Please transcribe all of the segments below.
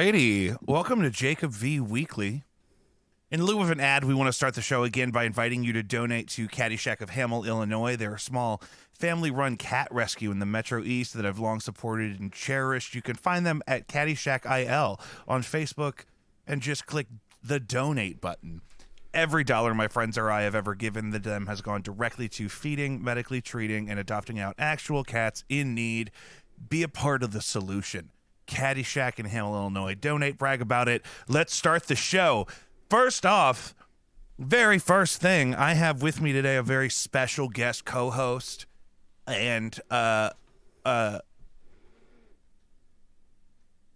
Alrighty, welcome to Jacob V Weekly. In lieu of an ad, we want to start the show again by inviting you to donate to Caddyshack of Hamel, Illinois. They're a small family-run cat rescue in the Metro East that I've long supported and cherished. You can find them at Caddyshack IL on Facebook and just click the donate button. Every dollar my friends or I have ever given to them has gone directly to feeding, medically treating, and adopting out actual cats in need. Be a part of the solution. Caddyshack in Hamel, Illinois. Donate, brag about it. Let's start the show. First off, very first thing, I have with me today a very special guest co-host, and I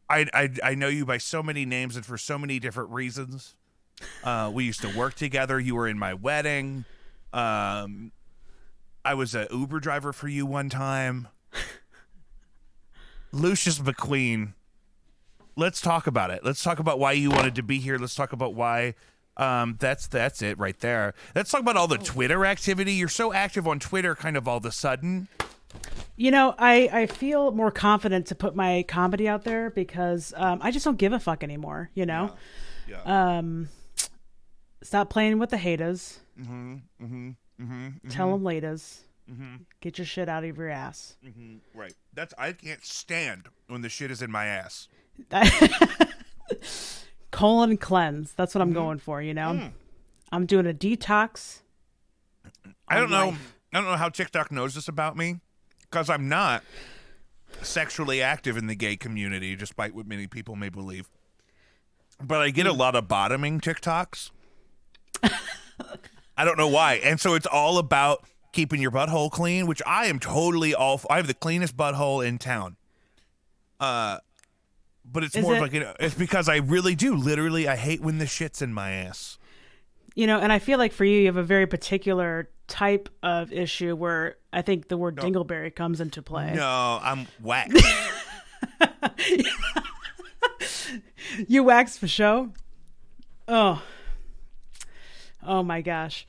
know you by so many names and for so many different reasons. We used to work together. You were in my wedding. I was an Uber driver for you one time. Lucius McQueen. Let's talk about it. Let's talk about why you wanted to be here. Let's talk about why. That's it right there. Let's talk about all the Twitter activity. You're so active on Twitter kind of all of a sudden. You know, I feel more confident to put my comedy out there because I just don't give a fuck anymore, you know? Yeah. Stop playing with the haters. Tell them laters. Get your shit out of your ass. Right. I can't stand when the shit is in my ass. Colon cleanse. That's what I'm going for, you know? I'm doing a detox. I don't know how TikTok knows this about me because I'm not sexually active in the gay community, despite what many people may believe. But I get a lot of bottoming TikToks. I don't know why. And so it's all about keeping your butthole clean, which I am totally all for. I have the cleanest butthole in town. But it's more like, it's because I really do. Literally, I hate when the shit's in my ass. You know, and I feel like for you have a very particular type of issue where I think the word dingleberry comes into play. No, I'm whack. You wax for show? Oh my gosh.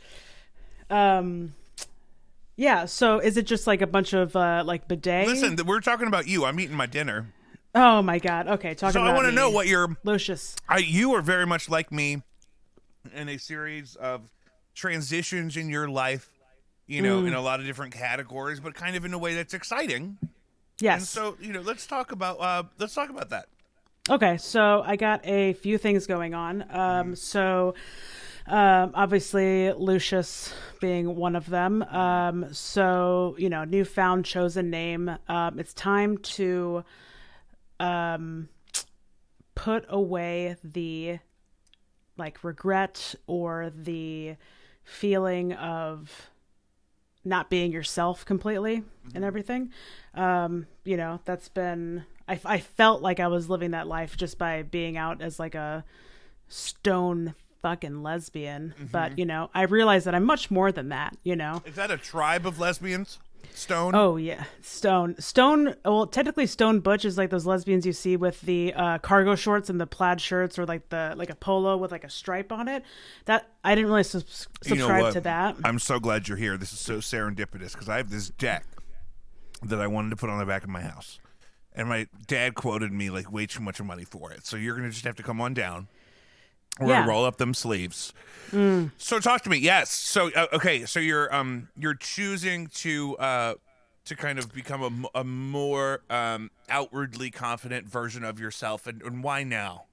Yeah, so is it just like a bunch of like bidet? Listen, we're talking about you. I'm eating my dinner. Oh my God. Okay, talking about So I want to me. know what your Lucius. You are very much like me in a series of transitions in your life, you know, in a lot of different categories, but kind of in a way that's exciting. Yes. And so, you know, let's talk about that. Okay, so I got a few things going on. Obviously Lucius being one of them. So, you know, newfound chosen name. It's time to put away the like regret or the feeling of not being yourself completely and everything. You know, that's been, I felt like I was living that life just by being out as like a stone fucking lesbian. But, you know, I realized that I'm much more than that, you know. Is that a tribe of lesbians? Stone? Oh, yeah. Stone. Well, technically Stone Butch is like those lesbians you see with the cargo shorts and the plaid shirts or like a polo with like a stripe on it. That I didn't really subscribe to that. I'm so glad you're here. This is so serendipitous because I have this deck that I wanted to put on the back of my house. And my dad quoted me like way too much money for it. So you're going to just have to come on down. We're gonna roll up them sleeves. So talk to me. Yes. So okay. So you're choosing to kind of become a more outwardly confident version of yourself, and why now?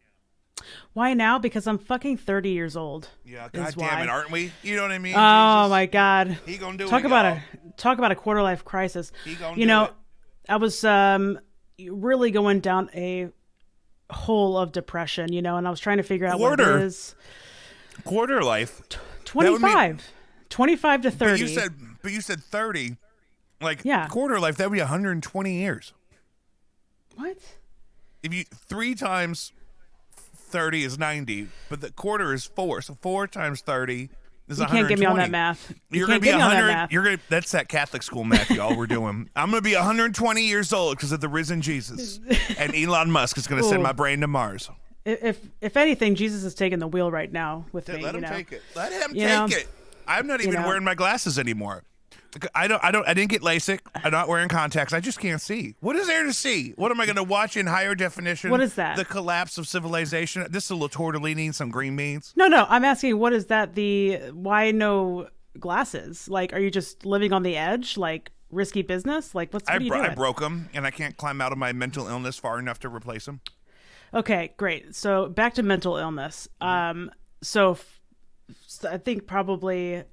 Why now? Because I'm fucking 30 years old. Yeah. God damn it, aren't we? You know what I mean? Oh Jesus. My God. He gonna do talk it. Talk about a quarter life crisis. He gonna you do know, it. I was really going down a hole of depression, you know, and I was trying to figure out what it is. Quarter life. 25 to 30. But you said 30. Like quarter life, that would be 120 years. What? If you 3 times 30 is 90, but the quarter is 4, so 4 times 30 is 120. You can't get me on that math. You're going to be 100. That's that Catholic school math, y'all. We're doing. I'm going to be 120 years old because of the risen Jesus, and Elon Musk is going to send my brain to Mars. If anything, Jesus is taking the wheel right now with me. Let him you know? take it. Let him take it. I'm not even wearing my glasses anymore. I didn't get LASIK. I'm not wearing contacts. I just can't see. What is there to see? What am I going to watch in higher definition? What is that? The collapse of civilization. This is a little tortellini and some green beans. No, I'm asking, what is that? Why no glasses? Like, are you just living on the edge? Like, risky business? Like, what are you doing? I broke them, and I can't climb out of my mental illness far enough to replace them. Okay, great. So back to mental illness. So I think probably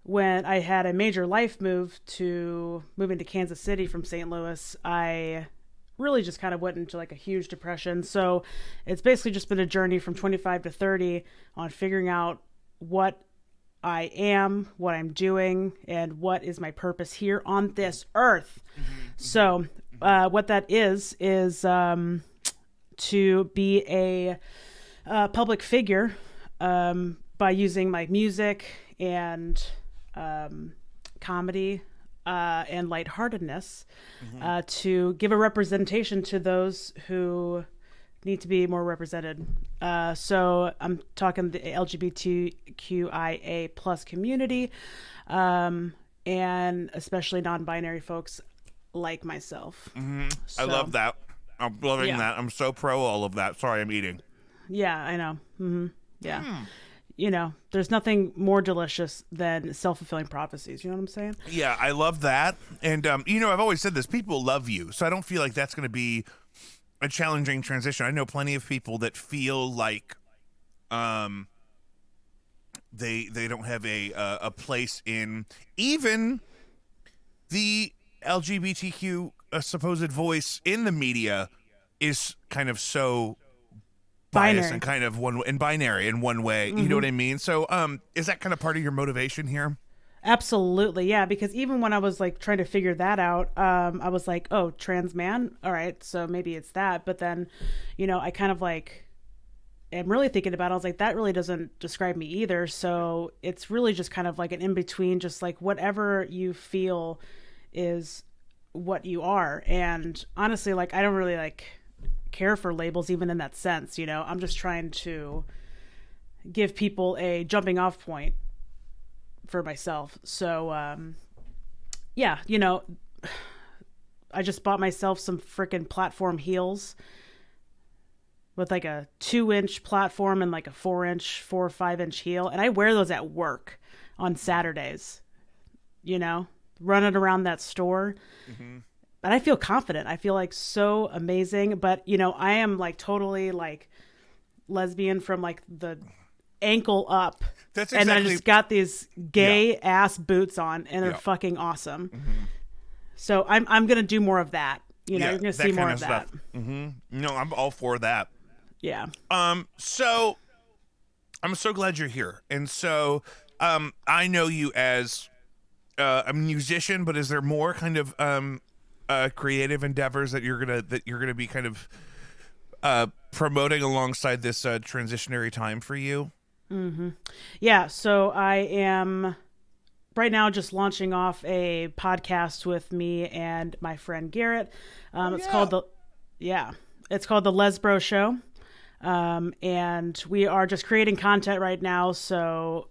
when I had a major life move to moving to Kansas City from St. Louis, I really just kind of went into like a huge depression. So it's basically just been a journey from 25 to 30 on figuring out what I am, what I'm doing, and what is my purpose here on this earth. So what that is to be a public figure by using my music and comedy and lightheartedness to give a representation to those who need to be more represented. So I'm talking the LGBTQIA plus community, and especially non-binary folks like myself. I love that. I'm loving that. I'm so pro all of that. Sorry, I'm eating. Yeah, I know. Yeah. You know, there's nothing more delicious than self-fulfilling prophecies. You know what I'm saying? Yeah, I love that. And, I've always said this. People love you. So I don't feel like that's going to be a challenging transition. I know plenty of people that feel like they don't have a place in even the LGBTQ supposed voice in the media is kind of so biased Binary. and kind of binary in one way. You know what I mean? So is that kind of part of your motivation here? Absolutely. Yeah. Because even when I was like trying to figure that out, I was like, oh, trans man. All right. So maybe it's that. But then, I kind of like am really thinking about it. I was like, that really doesn't describe me either. So it's really just kind of like an in between, just like whatever you feel is what you are. And honestly, like, I don't really like care for labels even in that sense. I'm just trying to give people a jumping off point for myself. So I just bought myself some freaking platform heels with like a 2-inch platform and like a 4 or 5-inch heel, and I wear those at work on Saturdays, running around that store. But I feel confident. I feel like so amazing. But, I am like totally like lesbian from like the ankle up. That's exactly. And I just got these gay ass boots on, and they're fucking awesome. So I'm going to do more of that. You're going to see more of that. No, I'm all for that. Yeah. So I'm so glad you're here. And so I know you as a musician, but is there more kind of creative endeavors that you're gonna be kind of promoting alongside this transitionary time for you? Yeah, so I am right now just launching off a podcast with me and my friend Garrett. It's called the Lesbro Show. And we are just creating content right now. So,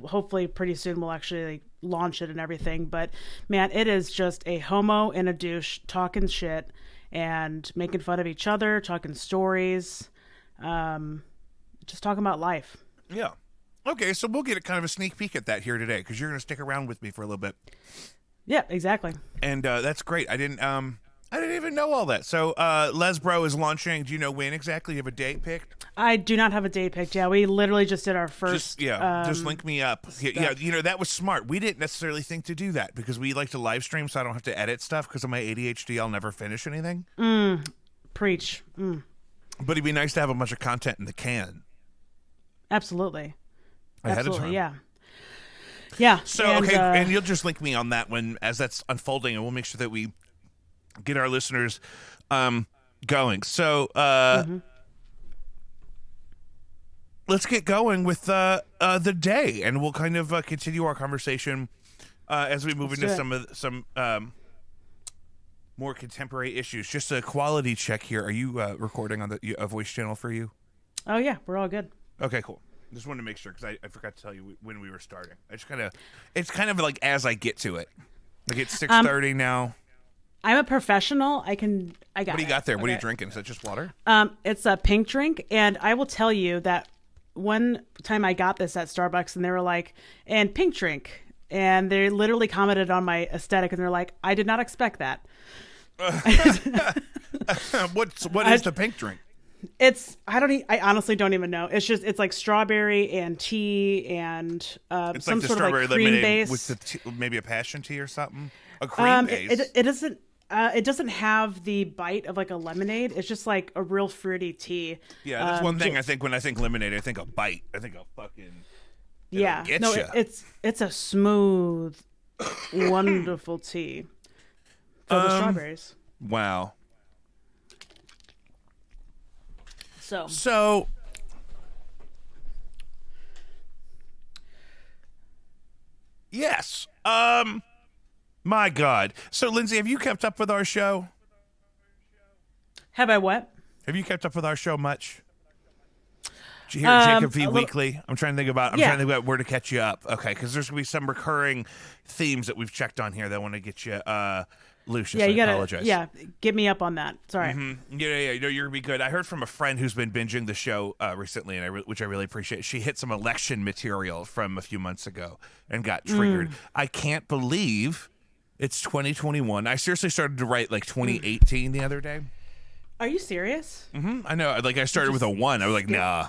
hopefully pretty soon we'll actually launch it and everything. But man, it is just a homo and a douche talking shit and making fun of each other, talking stories, just talking about life. Yeah. Okay. So we'll get a kind of a sneak peek at that here today, because you're going to stick around with me for a little bit. Yeah, exactly. And that's great. I didn't even know all that. So Lesbro is launching. Do you know when exactly? You have a date picked? I do not have a date picked. Yeah, we literally just did our first. Just link me up. Yeah, that was smart. We didn't necessarily think to do that because we like to live stream, so I don't have to edit stuff because of my ADHD. I'll never finish anything. Preach. But it'd be nice to have a bunch of content in the can. Absolutely. Ahead of time. Yeah. Yeah. So and you'll just link me on that one as that's unfolding, and we'll make sure that we get our listeners going. So let's get going with the day, and we'll kind of continue our conversation as we move into some more contemporary issues. Just a quality check here. Are you recording on a voice channel for you? Oh yeah, we're all good. Okay, cool. Just wanted to make sure because I forgot to tell you when we were starting. It's kind of like as I get to it. Like it's 6:30 now. I'm a professional. I got What do you got there? Okay. What are you drinking? Is that just water? It's a pink drink, and I will tell you that one time I got this at Starbucks, and they were like, "And pink drink," and they literally commented on my aesthetic, and they're like, "I did not expect that." What is the pink drink? I honestly don't even know. It's like strawberry and tea and It's some like the sort of strawberry like cream lemonade base with maybe a passion tea or something. A cream base. It doesn't have the bite of like a lemonade. It's just like a real fruity tea. Yeah, that's one thing I think when I think lemonade, I think a bite. I think a fucking it's a smooth, wonderful tea filled with strawberries. Wow. So yes. My God. So Lindsay, have you kept up with our show? have I what? Have you kept up with our show much? Did you hear Jacob V Weekly? I'm trying to think about where to catch you up. Okay, because there's gonna be some recurring themes that we've checked on here that I want to get you. Lucius, Yeah, you gotta. apologize. Yeah, get me up on that. Sorry. Mm-hmm. Yeah. No, you're gonna be good. I heard from a friend who's been binging the show recently, and which I really appreciate. She hit some election material from a few months ago and got triggered. I can't believe it's 2021. I seriously started to write like 2018 the other day. Are you serious? I know. Like I started with a 1. I was like, nah.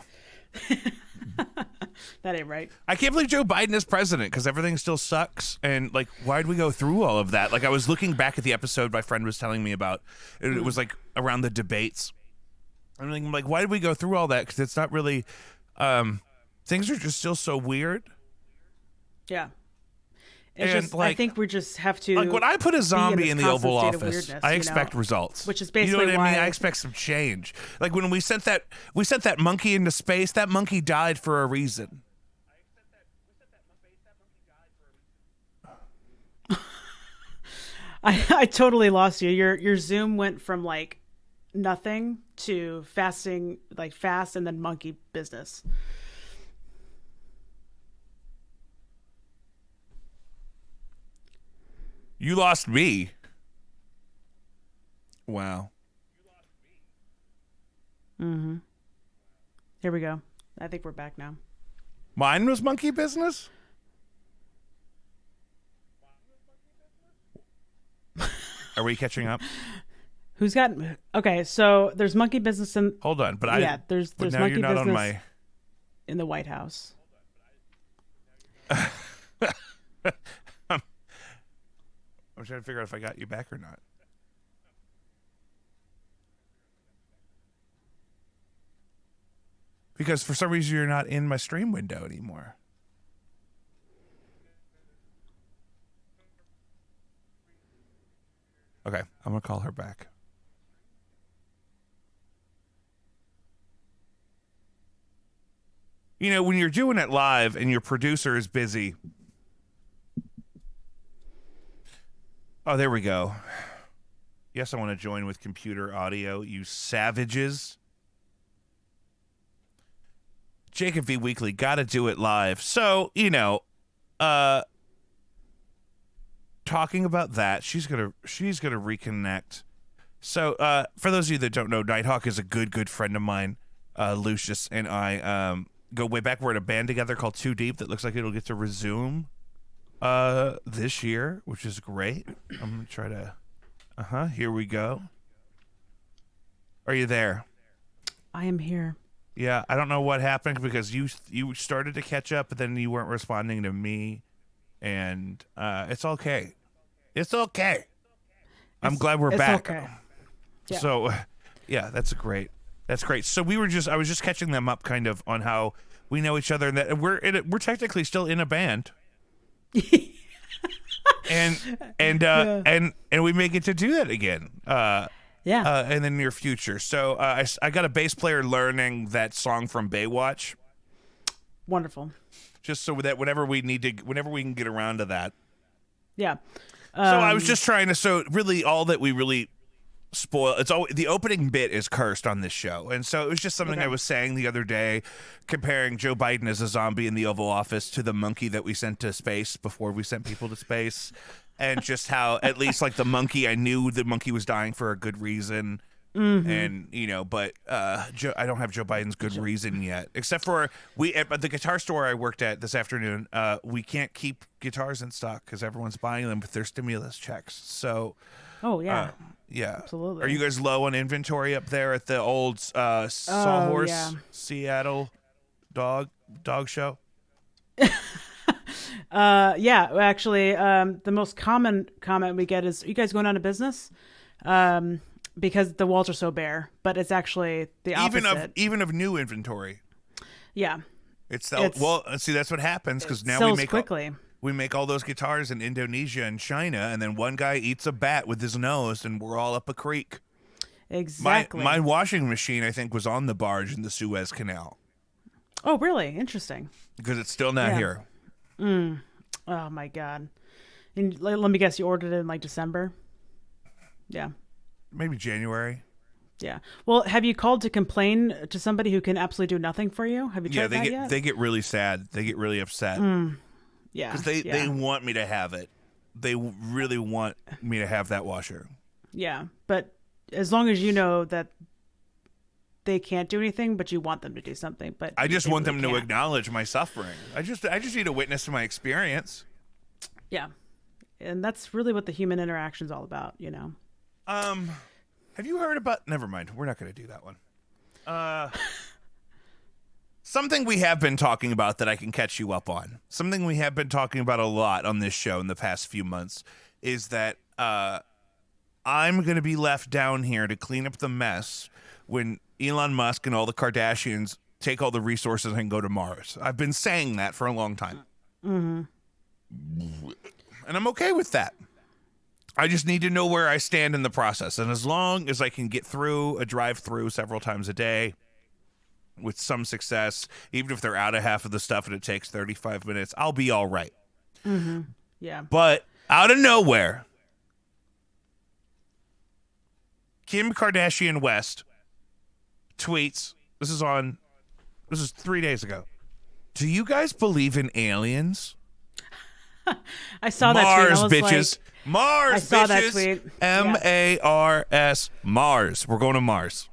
That ain't right. I can't believe Joe Biden is president because everything still sucks. And like, why'd we go through all of that? Like, I was looking back at the episode my friend was telling me about, and it was like around the debates. I'm like, why did we go through all that? Because it's not really, things are just still so weird. Yeah. And, just, like, I think we just have to. Like when I put a zombie in the constant Oval state of Office, weirdness, I expect results. Which is basically you know what I mean. why I expect some change. Like when we sent that monkey into space. That monkey died for a reason. I totally lost you. Your Zoom went from like nothing to fasting, like fast, and then monkey business. You lost me. Wow. Mm-hmm. Here we go. I think we're back now. Mine was monkey business? Are we catching up? Who's got? Okay, so there's monkey business in. Hold on, but there's now monkey you're not business on my... in the White House. I'm trying to figure out if I got you back or not. Because for some reason you're not in my stream window anymore. Okay, I'm going to call her back. You know, when you're doing it live and your producer is busy. Oh, there we go. Yes, I want to join with computer audio, you savages. Jacob V Weekly, gotta do it live. So, you know, talking about that, she's gonna reconnect. So, for those of you that don't know, Nighthawk is a good friend of mine. Lucius and I go way back. We're in a band together called Too Deep that looks like it'll get to resume this year, which is great. I'm gonna try to here we go. Are you there? I am here. Yeah, I don't know what happened because you started to catch up, but then you weren't responding to me, and it's okay. It's okay. I'm glad we're back. Okay. Yeah. So, yeah, that's great. That's great. So I was just catching them up kind of on how we know each other, and that we're technically still in a band. and we may get to do that again. In the near future. So I got a bass player learning that song from Baywatch. Wonderful. Just so that whenever we can get around to that. Yeah. So I was just trying to. So really, all that we really spoil. It's always the opening bit is cursed on this show, and so it was just something I was saying the other day, comparing Joe Biden as a zombie in the Oval Office to the monkey that we sent to space before we sent people to space, and just how at least like the monkey, I knew the monkey was dying for a good reason. And but I don't have Joe Biden's good reason yet, except for at the guitar store I worked at this afternoon. We can't keep guitars in stock because everyone's buying them with their stimulus checks. So, yeah, absolutely. Are you guys low on inventory up there at the old Sawhorse Seattle dog show? Actually, the most common comment we get is, "Are you guys going out of business?" Because the walls are so bare, but it's actually the opposite. Even of new inventory. Yeah. See, that's what happens because now we make all those guitars in Indonesia and China, and then one guy eats a bat with his nose, and we're all up a creek. Exactly. My washing machine, I think, was on the barge in the Suez Canal. Oh, really? Interesting. Because it's still not here. Oh my God. And let me guess, you ordered it in like December? Yeah. Maybe January. Yeah. Well, have you called to complain to somebody who can absolutely do nothing for you? Have you tried that yet? They get really sad. They get really upset. Yeah. Because they want me to have it. They really want me to have that washer. Yeah. But as long as you know that they can't do anything, but you want them to do something. But I just want them to acknowledge my suffering. I just need a witness to my experience. Yeah. And that's really what the human interaction is all about, Have you heard about... Never mind. We're not going to do that one. Something we have been talking about that I can catch you up on. Something we have been talking about a lot on this show in the past few months is that I'm going to be left down here to clean up the mess when Elon Musk and all the Kardashians take all the resources and go to Mars. I've been saying that for a long time. And I'm okay with that. I just need to know where I stand in the process. And as long as I can get through a drive-through several times a day with some success, even if they're out of half of the stuff and it takes 35 minutes, I'll be all right. Yeah. But out of nowhere, Kim Kardashian West tweets, this is 3 days ago. Do you guys believe in aliens? I saw that tweet. Mars, bitches. Mars, I saw bitches. that tweet. Mars. Mars. We're going to Mars.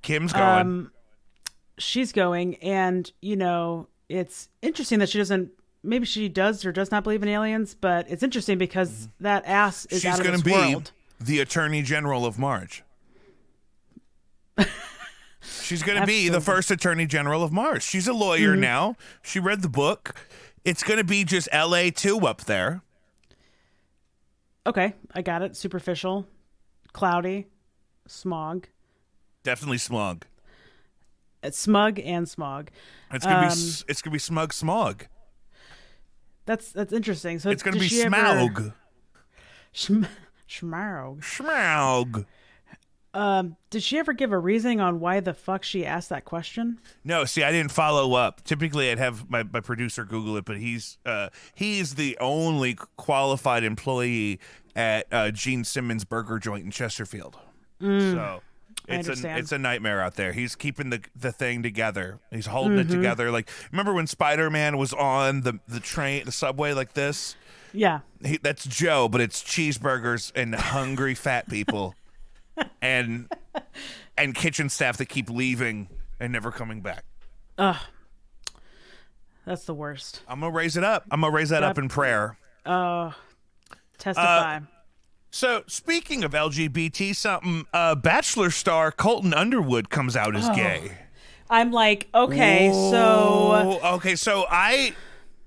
Kim's going. She's going, and it's interesting that she doesn't. Maybe she does or does not believe in aliens, but it's interesting because that ass is out of this world. She's going to be the Attorney General of Mars. She's going to be the first Attorney General of Mars. She's a lawyer now. She read the book. It's going to be just LA 2 up there. Okay, I got it. Superficial, cloudy, smog. Definitely smog. It's smug and smog. It's gonna be smog. That's interesting. So it's gonna be smaug. Schmaug. Did she ever give a reasoning on why the fuck she asked that question? No, see, I didn't follow up. Typically, I'd have my producer Google it, but he's the only qualified employee at Gene Simmons Burger Joint in Chesterfield. So it's a nightmare out there. He's keeping the thing together. He's holding it together. Like, remember when Spider-Man was on the subway like this? Yeah. That's Joe, but it's cheeseburgers and hungry fat people. and kitchen staff that keep leaving and never coming back. Ugh. That's the worst. I'm going to raise it up. I'm going to raise that up in prayer. Testify. So, speaking of LGBT something, Bachelor star Colton Underwood comes out as gay. I'm like, okay, so I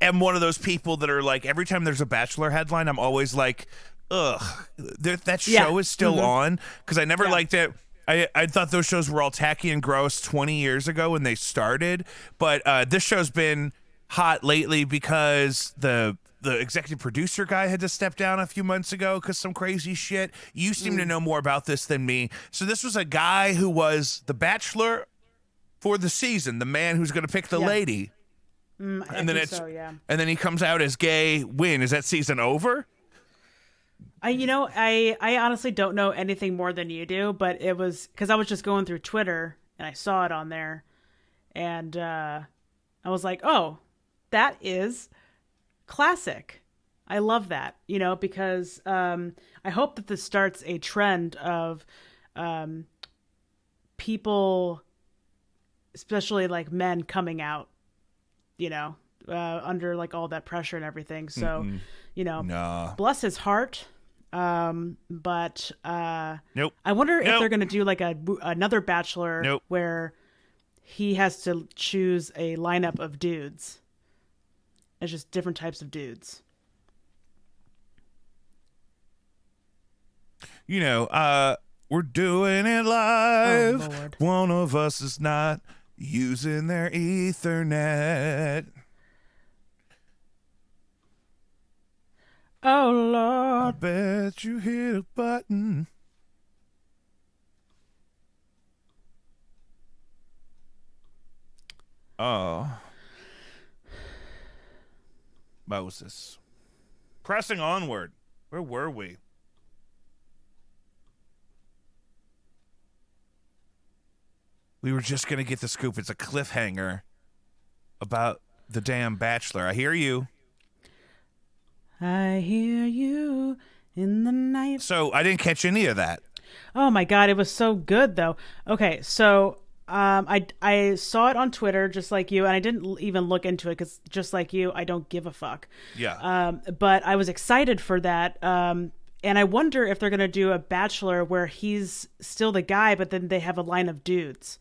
am one of those people that are like, every time there's a Bachelor headline, I'm always like, ugh, that show is still on, because I never liked it. I thought those shows were all tacky and gross 20 years ago when they started, but this show's been hot lately because the executive producer guy had to step down a few months ago because some crazy shit. You seem to know more about this than me. So this was a guy who was the Bachelor for the season, the man who's going to pick the lady. And then he comes out as gay. When is that season over? I honestly don't know anything more than you do, but it was because I was just going through Twitter and I saw it on there, and I was like, oh, that is classic. I love that, because I hope that this starts a trend of people, especially like men, coming out, under like all that pressure and everything. So, Nah. bless his heart. But Nope. I wonder if Nope. they're going to do like another Bachelor Nope. where he has to choose a lineup of dudes. It's just different types of dudes. We're doing it live. Oh, Lord. One of us is not using their Ethernet. Oh, I Lord. bet you hit a button. Oh. Moses. Pressing onward. Where were we? We were just going to get the scoop. It's a cliffhanger about the damn Bachelor. I hear you. I hear you in the night. So I didn't catch any of that. Oh my God, it was so good though. Okay, so I saw it on Twitter just like you, and I didn't even look into it because just like you, I don't give a fuck. Yeah. But I was excited for that. And I wonder if they're gonna do a Bachelor where he's still the guy, but then they have a line of dudes.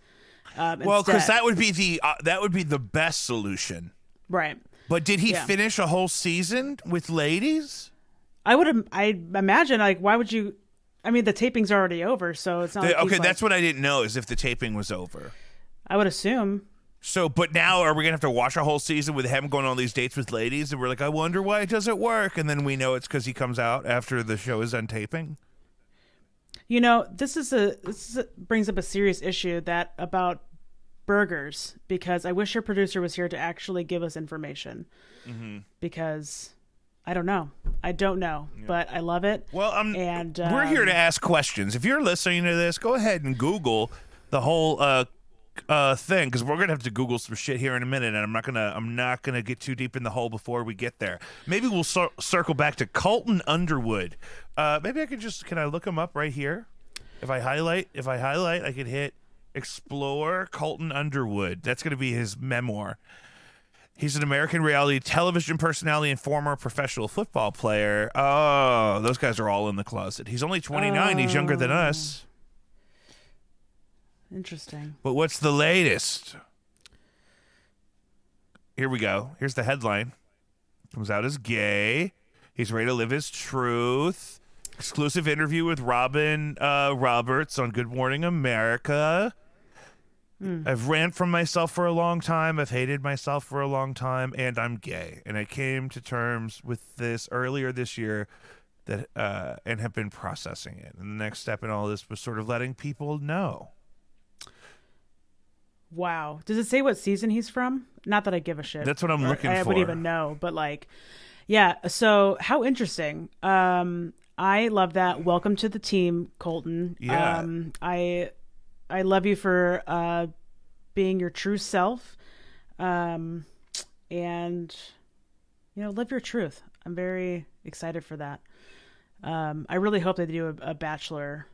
Well, because instead. that would be the best solution. Right. But did he Yeah. finish a whole season with ladies? I imagine, like, why would you? I mean, the taping's already over, so it's not. Like Okay, he's, that's like, what I didn't know is if the taping was over. I would assume. So, but now are we gonna have to watch a whole season with him going on these dates with ladies, and we're like, I wonder why it doesn't work, and then we know it's because he comes out after the show is done taping. This brings up a serious issue about burgers, because I wish your producer was here to actually give us information. Mm-hmm. Because I don't know, but I love it. Well, and we're here to ask questions. If you're listening to this, go ahead and Google the whole thing, because we're gonna have to Google some shit here in a minute, and I'm not gonna get too deep in the hole before we get there. Maybe we'll circle back to Colton Underwood. Maybe I can I look him up right here? If I highlight, I could hit explore Colton Underwood. That's gonna be his memoir. He's an American reality television personality and former professional football player. Oh, those guys are all in the closet. He's only 29. He's younger than us. Interesting. But what's the latest? Here we go. Here's the headline. Comes out as gay. He's ready to live his truth. Exclusive interview with Robin Roberts on Good Morning America. I've ran from myself for a long time. I've hated myself for a long time, and I'm gay. And I came to terms with this earlier this year that and have been processing it. And the next step in all this was sort of letting people know. Wow. Does it say what season he's from? Not that I give a shit. That's what I'm looking I for. wouldn't even know, but like, yeah. So how interesting. I love that. Welcome to the team, Colton. Yeah. I love you for being your true self, and live your truth. I'm very excited for that. I really hope they do a Bachelor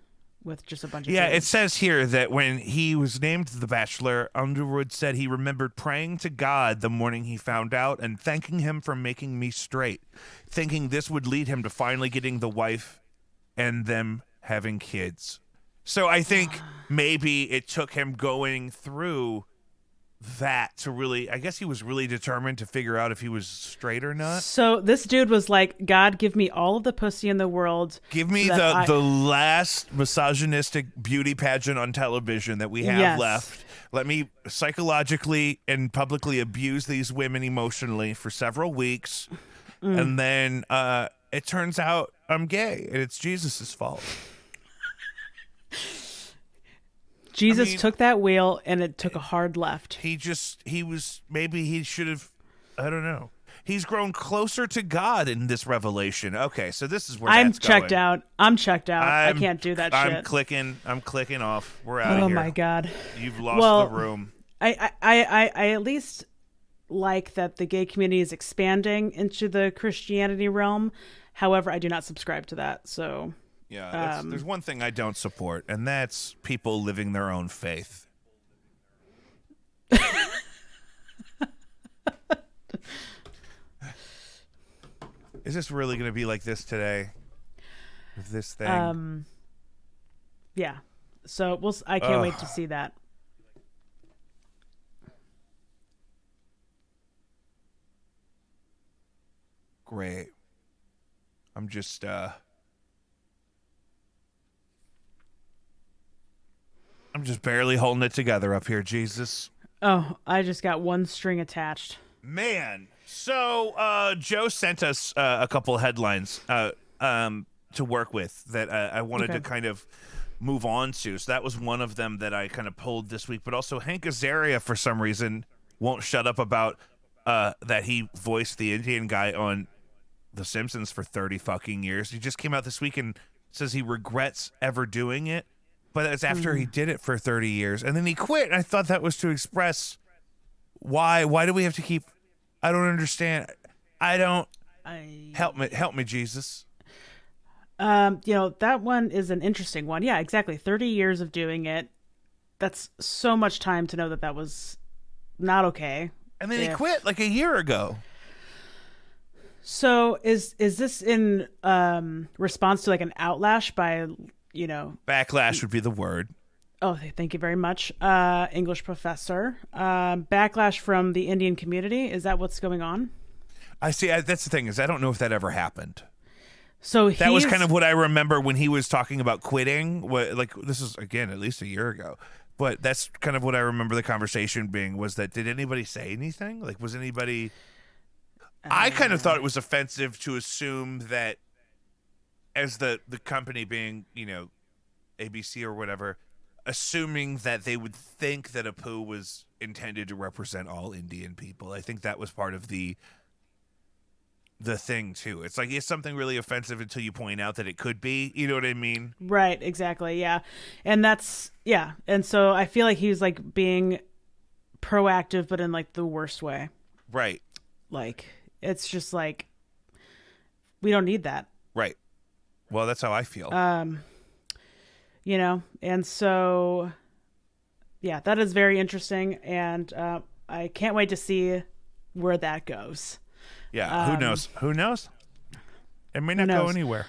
with just a bunch of It dudes. says here that when he was named The Bachelor, Underwood said he remembered praying to God the morning he found out and thanking him for making me straight, thinking this would lead him to finally getting the wife and them having kids. So I think maybe it took him going through that to really, I guess he was really determined to figure out if he was straight or not. So this dude was like, God, give me all of the pussy in the world. Give me so that the last misogynistic beauty pageant on television that we have Yes. left. Let me psychologically and publicly abuse these women emotionally for several weeks. And then it turns out I'm gay and it's Jesus's fault. Jesus took that wheel and it took a hard left. Maybe he should have, I don't know. He's grown closer to God in this revelation. Okay, so this is where I'm that's checked going. out. I'm checked out. I can't do that shit. I'm clicking off. We're out of Oh here. my God. You've lost the room. I at least like that the gay community is expanding into the Christianity realm. However, I do not subscribe to that. So yeah, there's one thing I don't support, and that's people living their own faith. Is this really going to be like this today? With this thing? Yeah. So I can't wait to see that. Great. I'm just barely holding it together up here, Jesus. Oh, I just got one string attached. Man. So Joe sent us a couple of headlines to work with that I wanted to kind of move on to. So that was one of them that I kind of pulled this week. But also Hank Azaria, for some reason, won't shut up about that he voiced the Indian guy on The Simpsons for 30 fucking years. He just came out this week and says he regrets ever doing it. But that's after he did it for 30 years. And then he quit. And I thought that was to express why. Why do we have to keep... I don't understand. Help me, Jesus. That one is an interesting one. Yeah, exactly. 30 years of doing it. That's so much time to know that was not okay. And then he quit like a year ago. So is this in response to like an outlash by, Backlash would be the word. Oh, thank you very much, English professor. Backlash from the Indian community. Is that what's going on? I see. That's the thing is I don't know if that ever happened. So that was kind of what I remember when he was talking about quitting. Like this is again at least a year ago, but that's kind of what I remember the conversation being was that did anybody say anything? Like was anybody? I kind of thought it was offensive to assume that as the company being ABC or whatever. Assuming that they would think that Apu was intended to represent all Indian people. I think that was part of the thing, too. It's like, it's something really offensive until you point out that it could be. You know what I mean? Right, exactly, yeah. And that's, yeah. And so I feel like he was, like, being proactive, but in, like, the worst way. Right. Like, it's just, like, we don't need that. Right. Well, that's how I feel. And so, yeah, that is very interesting, and I can't wait to see where that goes. Yeah, who knows? Who knows? It may not go anywhere.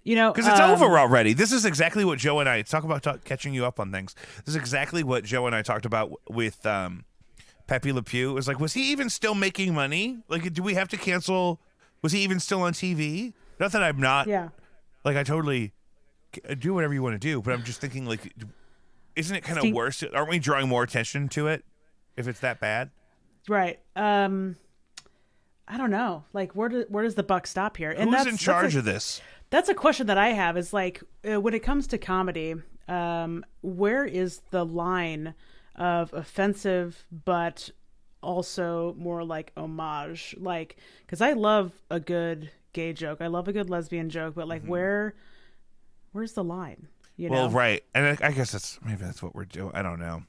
Because it's over already. This is exactly what Joe and I talk about catching you up on things. This is exactly what Joe and I talked about with Pepe Le Pew. It was like, was he even still making money? Like, do we have to cancel? Was he even still on TV? Not that I'm not. Yeah. Like, I totally do whatever you want to do, but I'm just thinking, like, isn't it kind of worse? Aren't we drawing more attention to it if it's that bad? Right. I don't know. Like, where does the buck stop here? And who's in charge of this? That's a question that I have is, like, when it comes to comedy, where is the line of offensive but also more like homage? Like, because I love a good gay joke. I love a good lesbian joke, but like where's the line? Well, right. And I guess maybe that's what we're doing. I don't know.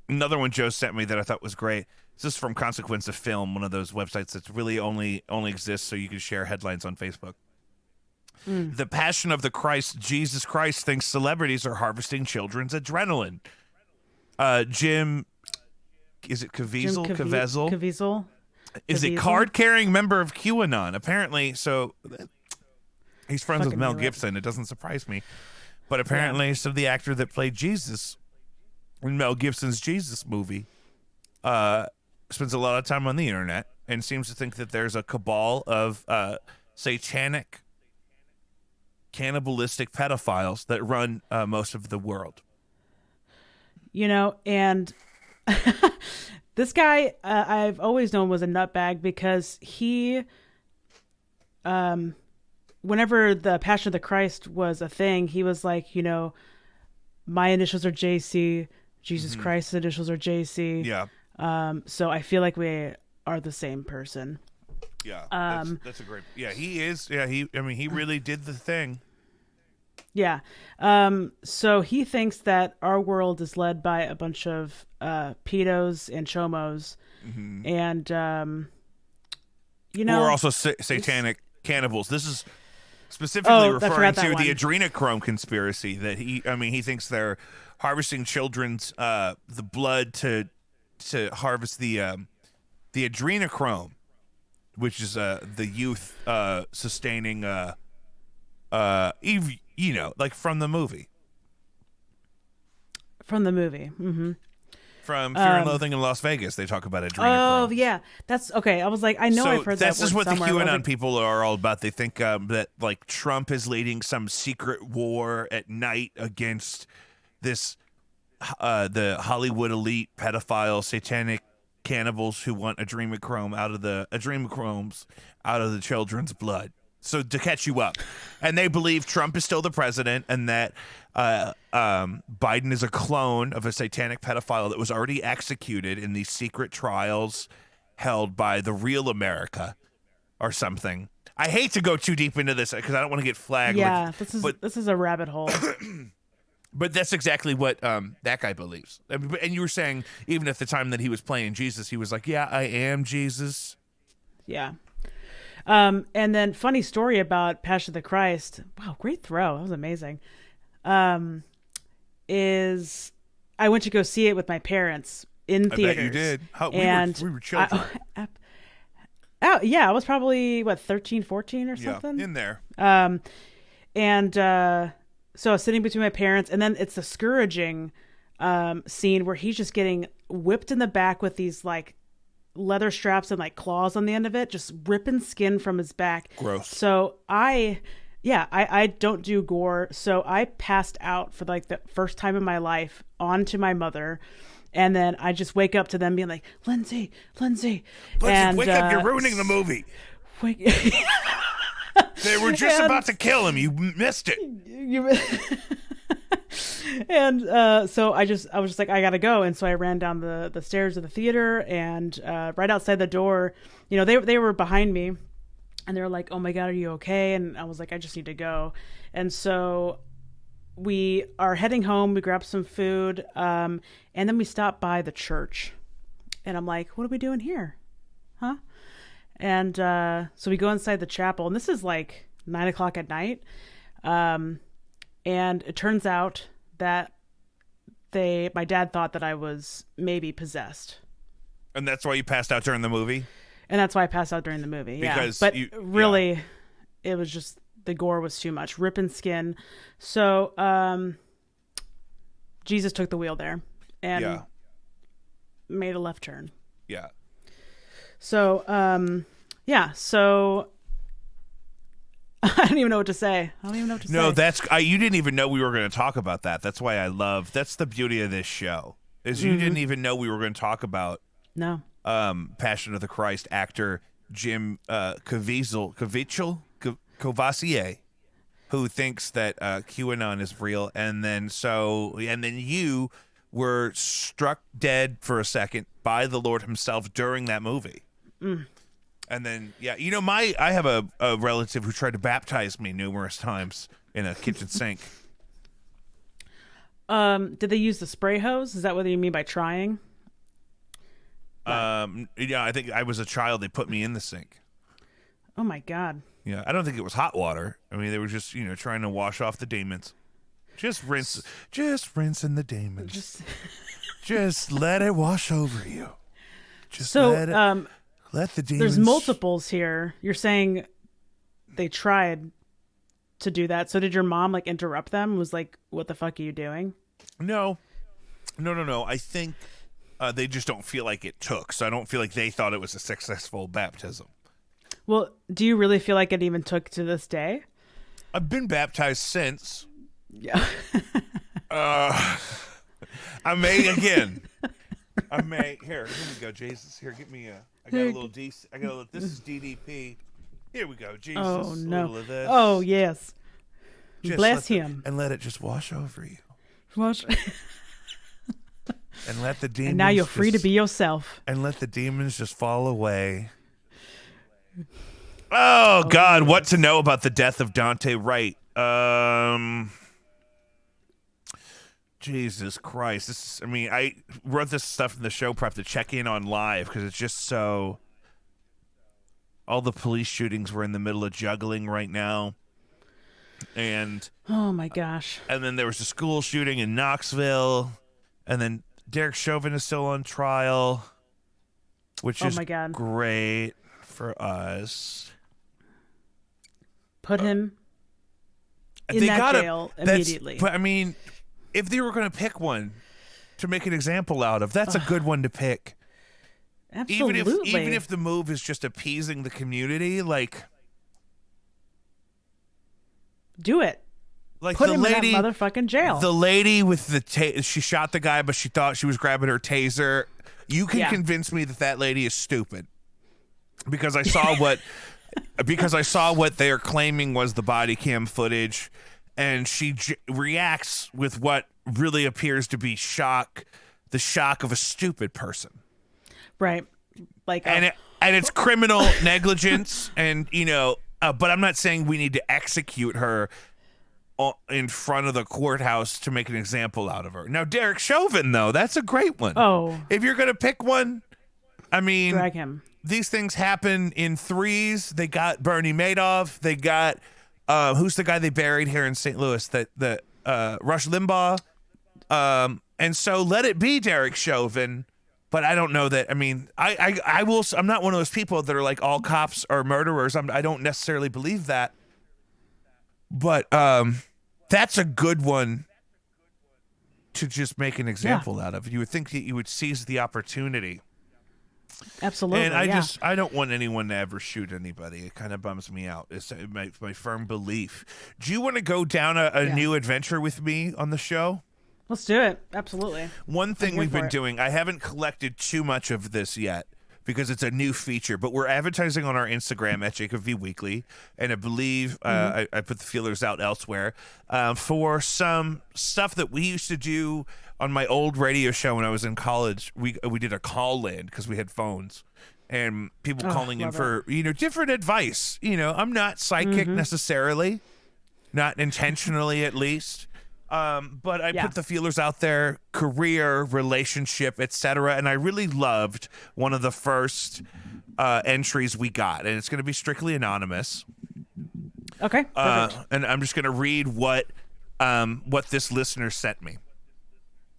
Another one Joe sent me that I thought was great. This is from Consequence of Film, one of those websites that's really only exists so you can share headlines on Facebook. The Passion of the Christ, Jesus Christ thinks celebrities are harvesting children's adrenaline. Jim, is it Caviezel? Caviezel? Is a card-carrying member of QAnon. Apparently, so he's friends with Mel Gibson. It doesn't surprise me. But apparently, so the actor that played Jesus in Mel Gibson's Jesus movie spends a lot of time on the internet and seems to think that there's a cabal of satanic, cannibalistic pedophiles that run most of the world. And... This guy, I've always known was a nutbag because he, whenever the Passion of the Christ was a thing, he was like, my initials are JC, Jesus Christ's initials are JC. Yeah. So I feel like we are the same person. Yeah. That's a great. Yeah, he is. Yeah, he really did the thing. Yeah. So he thinks that our world is led by a bunch of pedos and chomos, and who are also satanic cannibals. This is specifically referring to the adrenochrome conspiracy that he thinks they're harvesting children's the blood to harvest the adrenochrome, which is the youth sustaining like from the movie. From the movie. Mm-hmm. From Fear and Loathing in Las Vegas, they talk about adrenochrome. Oh, yeah. That's okay. I was like, I know I've heard that word somewhere. This is what the QAnon people are all about. They think that like Trump is leading some secret war at night against this the Hollywood elite pedophile satanic cannibals who want adrenochrome out of the children's blood. So to catch you up. And they believe Trump is still the president and that Biden is a clone of a satanic pedophile that was already executed in these secret trials held by the real America or something. I hate to go too deep into this because I don't want to get flagged. Yeah, this is a rabbit hole. But that's exactly what that guy believes. And you were saying even at the time that he was playing Jesus, he was like, yeah, I am Jesus. Yeah. And then funny story about Passion of the Christ. Wow, great throw. That was amazing. Is I went to go see it with my parents in theaters. I bet you did. We were children. I was probably 13, 14 or something. Yeah, in there. So I was sitting between my parents, and then it's the scourging scene where he's just getting whipped in the back with these like leather straps and like claws on the end of it, just ripping skin from his back. Gross. So I don't do gore. So I passed out for like the first time in my life onto my mother. And then I just wake up to them being like, Lindsay. And, wake up, you're ruining the movie. They were just about to kill him. You missed it. And so I was just like, I gotta go. And so I ran down the stairs of the theater, and right outside the door, they were behind me, and they were like, oh my God, are you okay? And I was like, I just need to go. And so we are heading home. We grab some food, and then we stop by the church, and I'm like, what are we doing here? Huh? And so we go inside the chapel, and this is like 9:00 at night. And it turns out that my dad thought that I was maybe possessed. And that's why you passed out during the movie? And that's why I passed out during the movie, because But really, it was just, the gore was too much. Ripping skin. So Jesus took the wheel there and made a left turn. Yeah. So, so I don't even know what to say. No, you didn't even know we were going to talk about that. That's why that's the beauty of this show, is you didn't even know we were going to talk about Passion of the Christ actor Jim Caviezel, who thinks that QAnon is real, and then you were struck dead for a second by the Lord himself during that movie. And then, I have a relative who tried to baptize me numerous times in a kitchen sink. Did they use the spray hose? Is that what you mean by trying? I think I was a child. They put me in the sink. Oh my God. Yeah, I don't think it was hot water. I mean, they were just, trying to wash off the demons. Just rinsing the demons. Just let it wash over you. Let the demons. There's multiples here. You're saying they tried to do that. So did your mom like interrupt them? And was like, what the fuck are you doing? No. I think they just don't feel like it took. So I don't feel like they thought it was a successful baptism. Well, do you really feel like it even took to this day? I've been baptized since. Yeah. I may again. Here we go, Jesus. Here, get me I got a little this is DDP. Here we go, Jesus. Oh no. A little of this. Oh yes. Just bless him. And let it just wash over you. Wash. And let the demons And now you're free to be yourself. And let the demons just fall away. Oh God, yes. what to know about the death of Dante Wright? Jesus Christ. I wrote this stuff in the show prep to check in on live because it's just so. All the police shootings were in the middle of juggling right now. And oh my gosh. And then there was a school shooting in Knoxville. And then Derek Chauvin is still on trial, which is my God. great for us. Put him in that jail immediately. But I mean, if they were going to pick one to make an example out of, that's a good one to pick. Absolutely. Even if the move is just appeasing the community, like, do it. Like put the him lady, in that motherfucking jail. The lady with the she shot the guy, but she thought she was grabbing her taser. You can convince me that lady is stupid because I saw what they're claiming was the body cam footage, and she reacts with what really appears to be the shock of a stupid person. Right. Like and it's criminal negligence, and but I'm not saying we need to execute her in front of the courthouse to make an example out of her. Now, Derek Chauvin, though, that's a great one. Oh. If you're going to pick one, I mean, drag him. These things happen in threes. They got Bernie Madoff. They got, who's the guy they buried here in St. Louis? The Rush Limbaugh. And so let it be Derek Chauvin. But I don't know that. I mean, I'm not one of those people that are like all cops are murderers. I don't necessarily believe that. But that's a good one to just make an example out of. You would think that you would seize the opportunity. Absolutely. And I don't want anyone to ever shoot anybody. It kind of bums me out. It's my firm belief. Do you want to go down a new adventure with me on the show? Let's do it. Absolutely. One thing we've been doing, I haven't collected too much of this yet because it's a new feature, but we're advertising on our Instagram at Jacob V Weekly, and I believe I put the feelers out elsewhere for some stuff that we used to do on my old radio show when I was in college. We did a call in because we had phones, and people calling in for different advice. I'm not psychic necessarily, not intentionally at least. But I put the feelers out there, career, relationship, etc. And I really loved one of the first entries we got, and it's going to be strictly anonymous. Okay. And I'm just going to read what this listener sent me.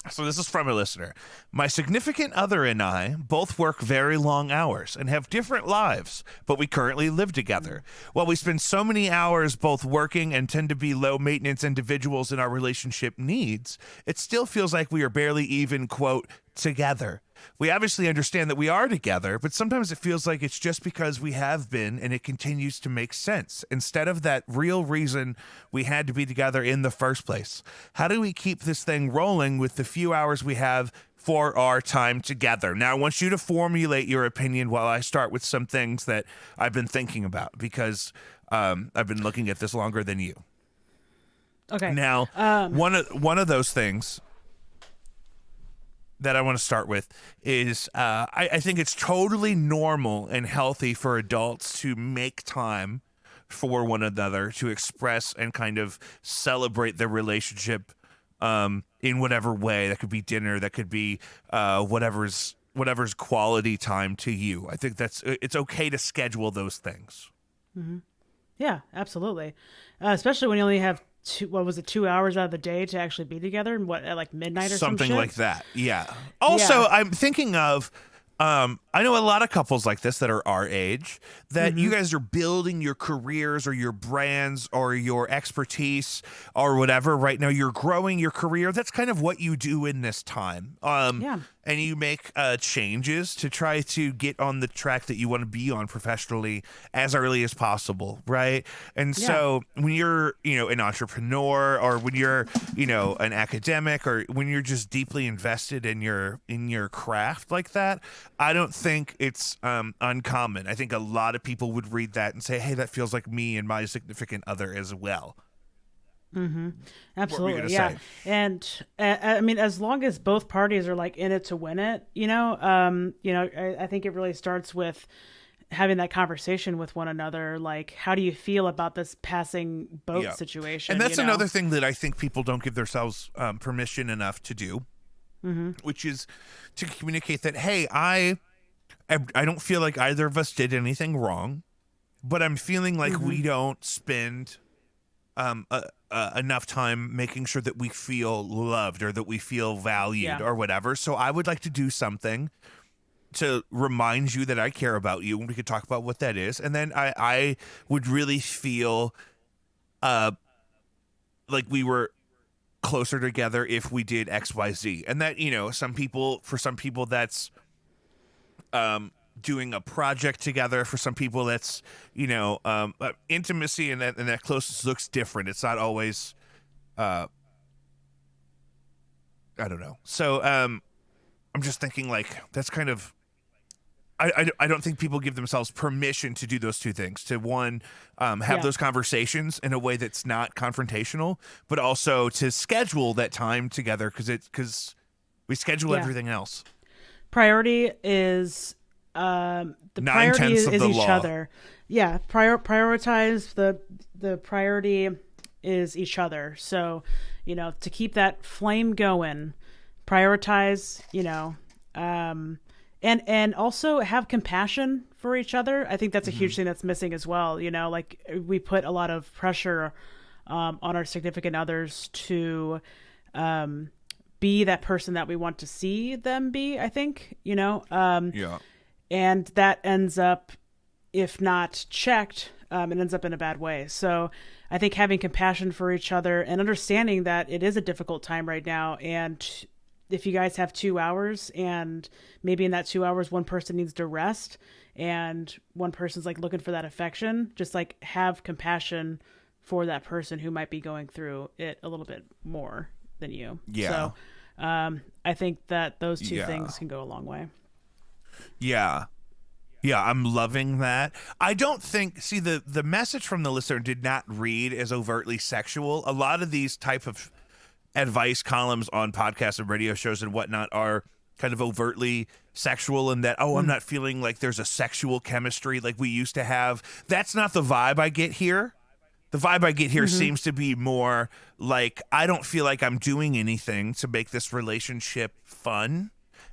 So this is from a listener. My significant other and I both work very long hours and have different lives, but we currently live together. While we spend so many hours both working and tend to be low maintenance individuals in our relationship needs, it still feels like we are barely even, quote, together. We obviously understand that we are together, but sometimes it feels like it's just because we have been and it continues to make sense instead of that real reason we had to be together in the first place. How do we keep this thing rolling with the few hours we have for our time together? Now, I want you to formulate your opinion while I start with some things that I've been thinking about because I've been looking at this longer than you. Okay. Now, one of those things that I want to start with is I think it's totally normal and healthy for adults to make time for one another, to express and kind of celebrate their relationship in whatever way. That could be dinner, that could be whatever's quality time to you. I think it's okay to schedule those things. Mm-hmm. Yeah, absolutely. Especially when you only have 2 hours out of the day to actually be together, and at like midnight or something some shit? like that. Yeah. Also, I'm thinking of I know a lot of couples like this that are our age that you guys are building your careers or your brands or your expertise or whatever right now. You're growing your career. That's kind of what you do in this time. And you make changes to try to get on the track that you want to be on professionally as early as possible, right? And so when you're, an entrepreneur or when you're, an academic or when you're just deeply invested in your craft like that, I don't think it's uncommon. I think a lot of people would read that and say, hey, that feels like me and my significant other as well. Absolutely, yeah. Say? And I mean, as long as both parties are like in it to win it, I think it really starts with having that conversation with one another. Like, how do you feel about this passing boat situation? And that's another thing that I think people don't give themselves permission enough to do, which is to communicate that, hey, I don't feel like either of us did anything wrong, but I'm feeling like we don't spend enough time making sure that we feel loved or that we feel valued or whatever. So I would like to do something to remind you that I care about you, and we could talk about what that is. And then I would really feel like we were closer together if we did XYZ. And that, for some people that's doing a project together. For some people that's, intimacy and that closeness looks different. It's not always, I don't know. So I'm just thinking like that's kind of, I don't think people give themselves permission to do those two things. To one, have those conversations in a way that's not confrontational, but also to schedule that time together because we schedule everything else. Priority is the priority is each other. Yeah, prioritize the priority is each other. So, to keep that flame going, prioritize, and also have compassion for each other. I think that's a huge thing that's missing as well. Like we put a lot of pressure on our significant others to be that person that we want to see them be, I think, and that ends up, if not checked, it ends up in a bad way. So I think having compassion for each other and understanding that it is a difficult time right now. And if you guys have 2 hours and maybe in that 2 hours, one person needs to rest and one person's like looking for that affection, just like have compassion for that person who might be going through it a little bit more than you. Yeah. So I think that those two things can go a long way. Yeah. Yeah, I'm loving that. I don't think, the message from the listener did not read as overtly sexual. A lot of these type of advice columns on podcasts and radio shows and whatnot are kind of overtly sexual in that, I'm not feeling like there's a sexual chemistry like we used to have. That's not the vibe I get here. The vibe I get here seems to be more like, I don't feel like I'm doing anything to make this relationship fun.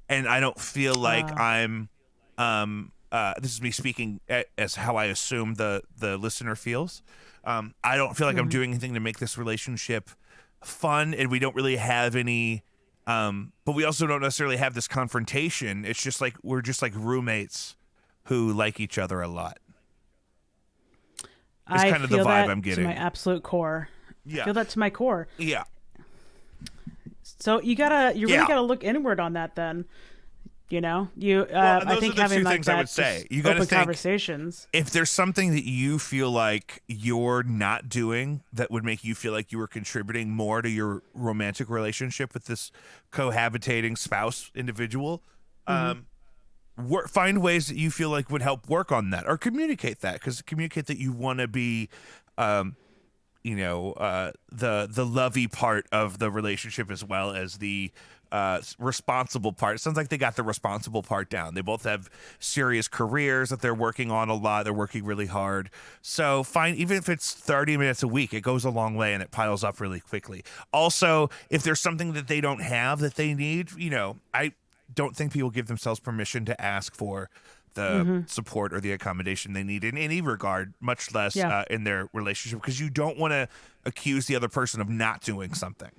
And I don't feel like I'm, this is me speaking as how I assume the listener feels. I don't feel like I'm doing anything to make this relationship fun, and we don't really have any, but we also don't necessarily have this confrontation. It's just like, we're just like roommates who like each other a lot. It's kind of the vibe I'm getting. To my absolute core. Yeah. I feel that to my core. Yeah. So you really gotta look inward on that then. I think having like that, you gotta open think, conversations. if there's something that you feel like you're not doing that would make you feel like you were contributing more to your romantic relationship with this cohabitating spouse individual, find ways that you feel like would help work on that, or communicate that, because communicate that you want to be the lovey part of the relationship as well as the responsible part. It sounds like they got the responsible part down. They both have serious careers that they're working on a lot. They're working really hard. So even if it's 30 minutes a week, it goes a long way and it piles up really quickly. Also, if there's something that they don't have that they need, I don't think people give themselves permission to ask for the support or the accommodation they need in any regard, much less in their relationship, because you don't want to accuse the other person of not doing something.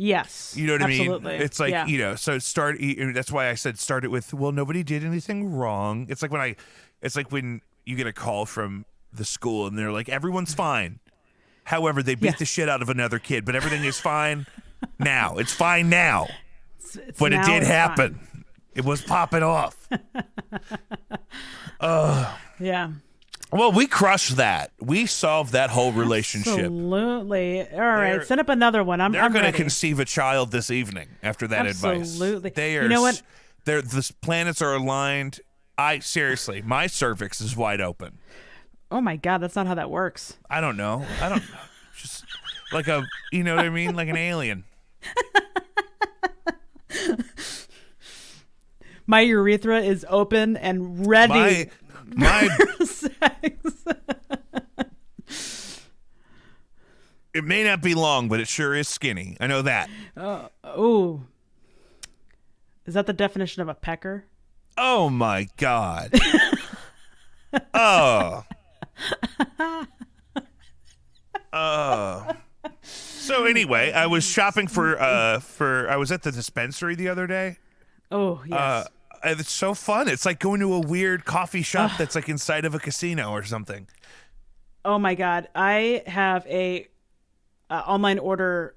Yes. You know what absolutely. I mean? It's like, so that's why I said start it with, well, nobody did anything wrong. It's like when you get a call from the school and they're like, everyone's fine. However, they beat the shit out of another kid, but everything is fine now. It's fine now. But it did happen. Fine. It was popping off. Yeah. Well, we crushed that. We solved that whole relationship. Absolutely. All right, set up another one. I'm going to ready. conceive a child this evening after that advice. Absolutely. You know what? The planets are aligned. Seriously, my cervix is wide open. Oh my God, that's not how that works. I don't know. Just like a, you know what I mean? Like an alien. My urethra is open and ready My for sex. It may not be long, but it sure is skinny. I know that. Ooh. Is that the definition of a pecker? Oh my God. Oh. So anyway, I was shopping for I was at the dispensary the other day. Oh, yes. It's so fun. It's like going to a weird coffee shop that's like inside of a casino or something. Oh my God. I have a online order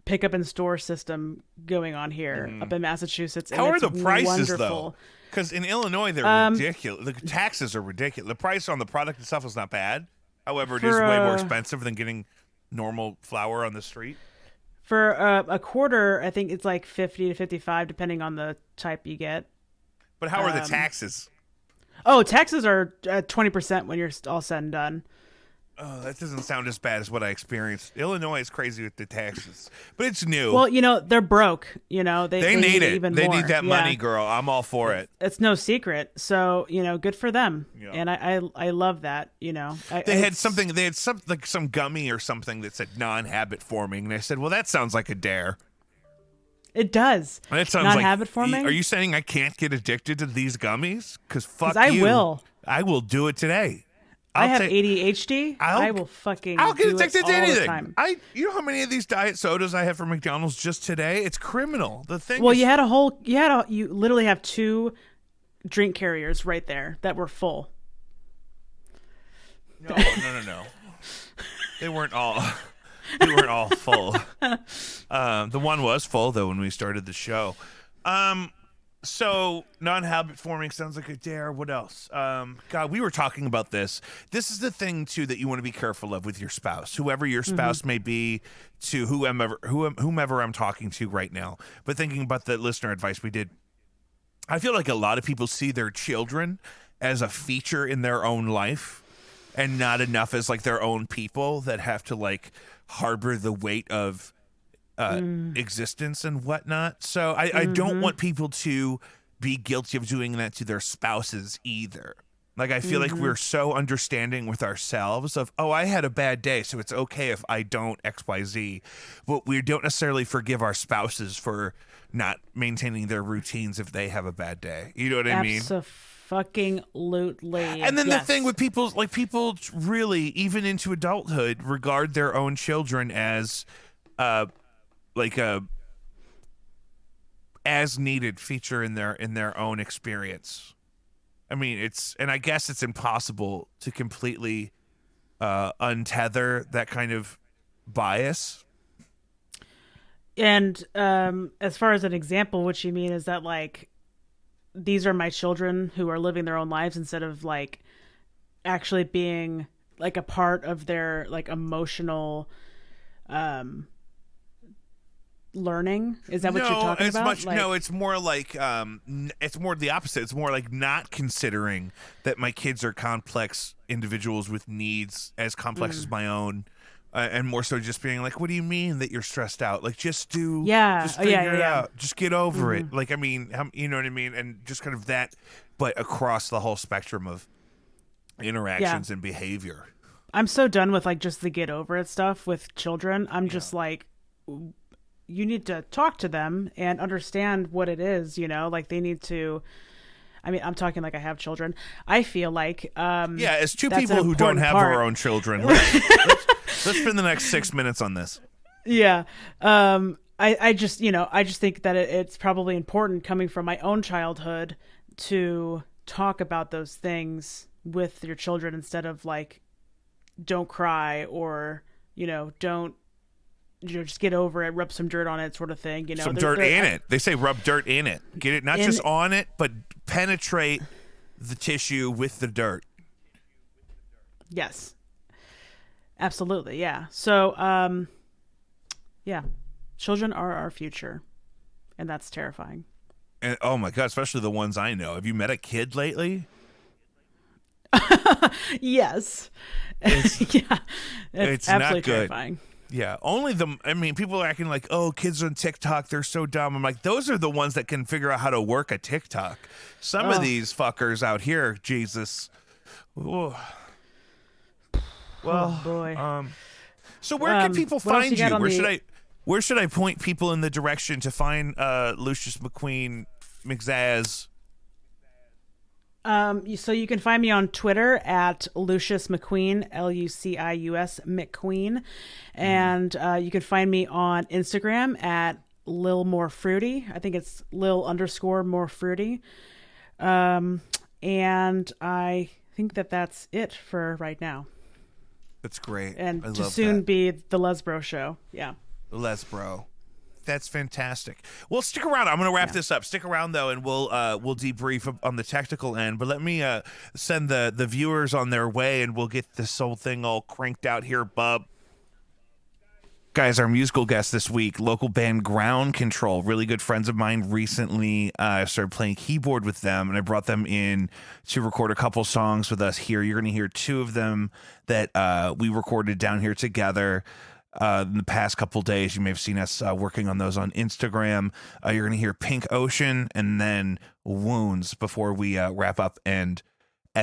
pickup and store system going on here up in Massachusetts. How are the prices wonderful. though? Because in Illinois they're ridiculous. The taxes are ridiculous. The price on the product itself is not bad. However, it is way more expensive than getting normal flour on the street. For a quarter, I think it's like 50 to 55, depending on the type you get. But how are the taxes? Oh, taxes are 20% when you're all said and done. Oh, that doesn't sound as bad as what I experienced. Illinois is crazy with the taxes, but it's new. Well, they're broke. They need it. Even they more. need that money, girl. I'm all for it. It's no secret. So good for them. Yeah. And I love that. They had some gummy or something that said non-habit forming, and I said, well, that sounds like a dare. It does. That sounds non-habit forming. Are you saying I can't get addicted to these gummies? Because fuck I you. will. I will do it today. I have ADHD. I will fucking. I'll get do addicted it to all anything. The time. You know how many of these diet sodas I have from McDonald's just today? It's criminal. The thing. Well, you literally have 2 drink carriers right there that were full. No. They weren't all. They weren't all full. The one was full though when we started the show. So non-habit forming sounds like a dare. What else? God, we were talking about this. This is the thing too that you want to be careful of with your spouse, whoever your spouse may be, to whomever I'm talking to right now. But thinking about the listener advice we did, I feel like a lot of people see their children as a feature in their own life, and not enough as like their own people that have to like harbor the weight of existence and whatnot. So I don't want people to be guilty of doing that to their spouses either. Like, I feel like we're so understanding with ourselves of, oh, I had a bad day, so it's okay if I don't XYZ. But we don't necessarily forgive our spouses for not maintaining their routines if they have a bad day. You know what I mean? Absolutely. And then the thing with people really, even into adulthood, regard their own children as like a as needed feature in their own experience. I mean, and I guess it's impossible to completely untether that kind of bias. And as far as an example, what you mean is that like these are my children who are living their own lives instead of like actually being like a part of their like emotional learning. Is that what you're talking about? No, it's more like it's more the opposite. It's more like not considering that my kids are complex individuals with needs as complex as my own, and more so just being like, what do you mean that you're stressed out? Like, just figure it out. Just get over it. Like, I mean, you know what I mean? And just kind of that, but across the whole spectrum of interactions and behavior. I'm so done with like just the get over it stuff with children. I'm just like, you need to talk to them and understand what it is, like they need to, I mean, I'm talking like I have children. I feel like, as two people who don't have our own children, let's spend the next 6 minutes on this. Yeah. I just think that it's probably important coming from my own childhood to talk about those things with your children instead of like, don't cry or, don't, just get over it, rub some dirt on it sort of thing. Some dirt in it. They say rub dirt in it. Get it, not just on it, but penetrate the tissue with the dirt. Yes. Absolutely, yeah. So, children are our future, and that's terrifying. And oh my God, especially the ones I know. Have you met a kid lately? Yes. It's, Yeah, it's absolutely not good. terrifying. Yeah, people are acting like, oh, kids on TikTok, they're so dumb. I'm like, those are the ones that can figure out how to work a TikTok. Some of these fuckers out here, Jesus. Ooh. Well, Oh boy. So where can people what else find you got you? on Where should I point people in the direction to find Lucius McQueen McZazz? So you can find me on Twitter at Lucius McQueen, Lucius McQueen, and you can find me on Instagram at Lil More Fruity. I think it's Lil_More Fruity. And I think that's it for right now. That's great. And I to love soon that. be the Lesbro Show. Yeah. Lesbro. That's fantastic. Well, stick around. I'm going to wrap this up. Stick around though, and we'll debrief on the technical end. But let me send the viewers on their way, and we'll get this whole thing all cranked out here, bub. Guys, our musical guest this week, local band Ground Control. Really good friends of mine. Recently started playing keyboard with them, and I brought them in to record a couple songs with us here. You're going to hear two of them that we recorded down here together in the past couple days. You may have seen us working on those on Instagram. You're going to hear Pink Ocean and then Wounds before we wrap up and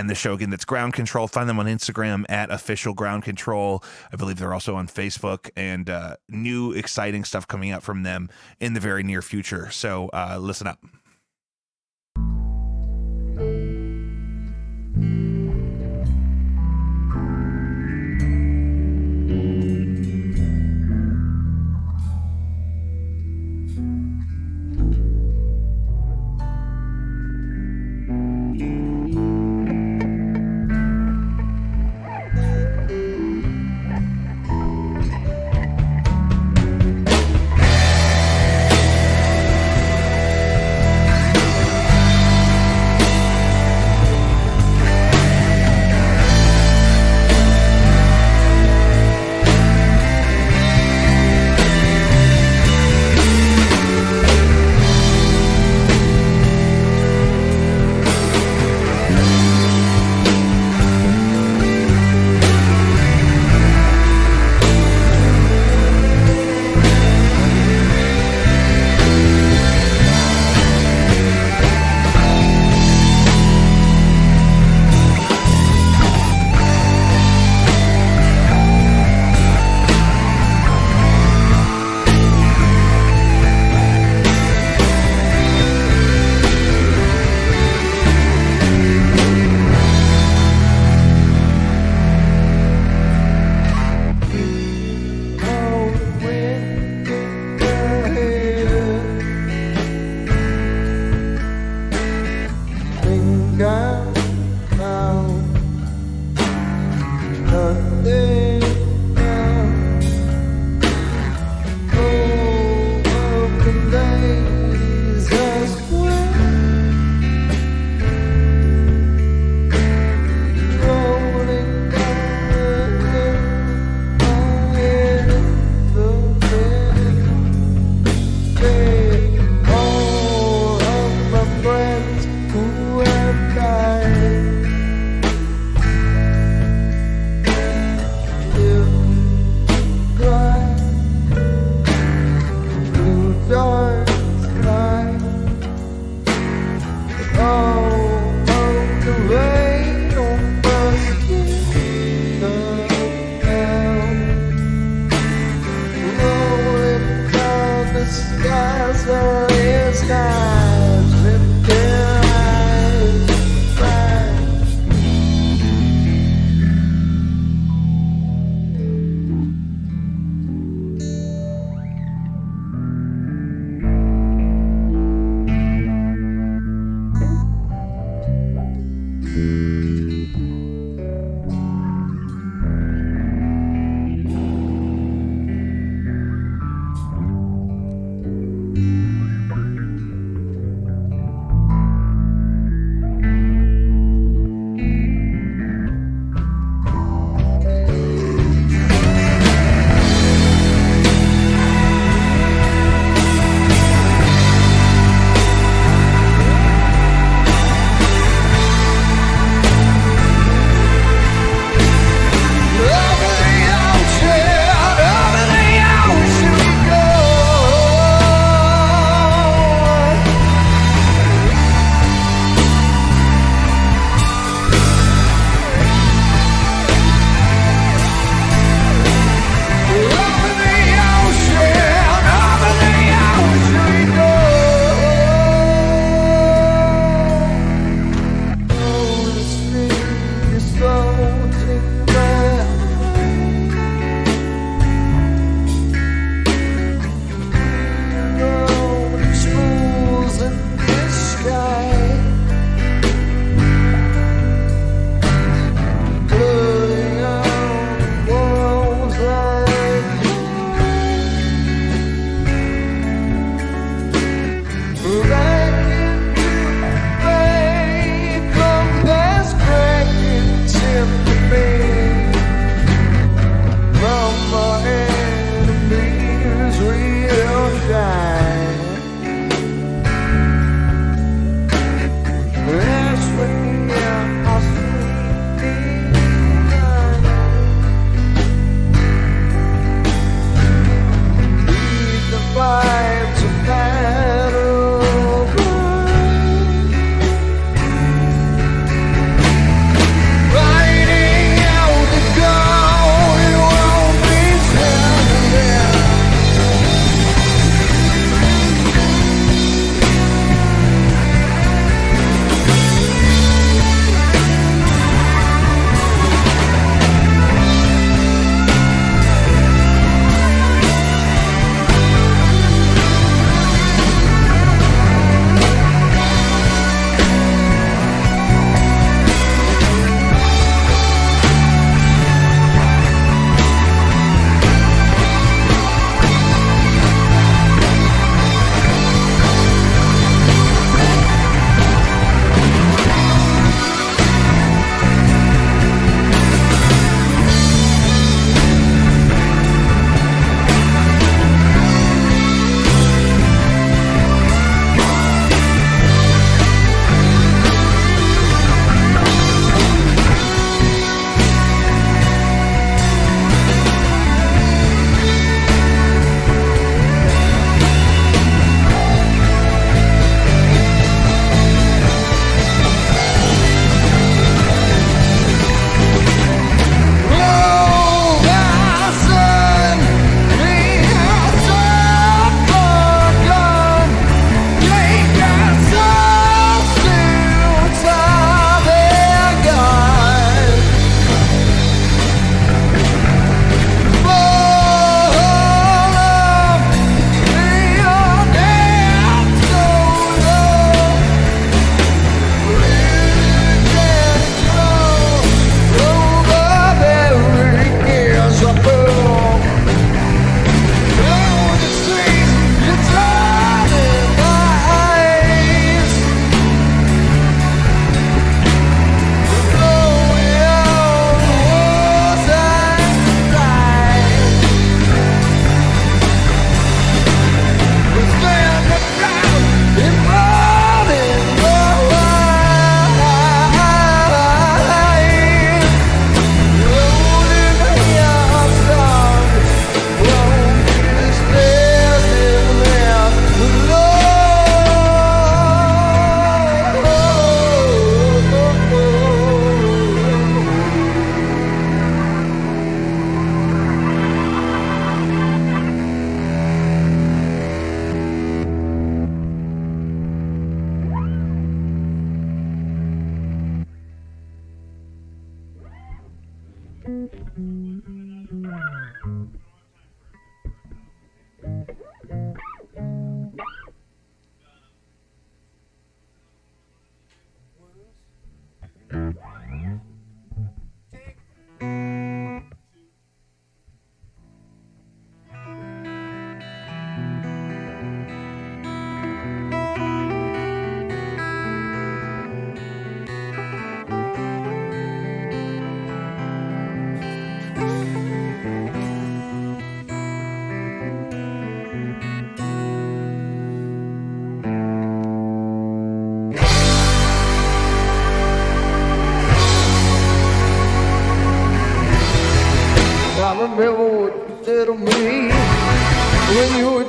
the show. Again, that's Ground Control. Find them on Instagram at official Ground Control. I believe they're also on Facebook, and new exciting stuff coming out from them in the very near future. So listen up.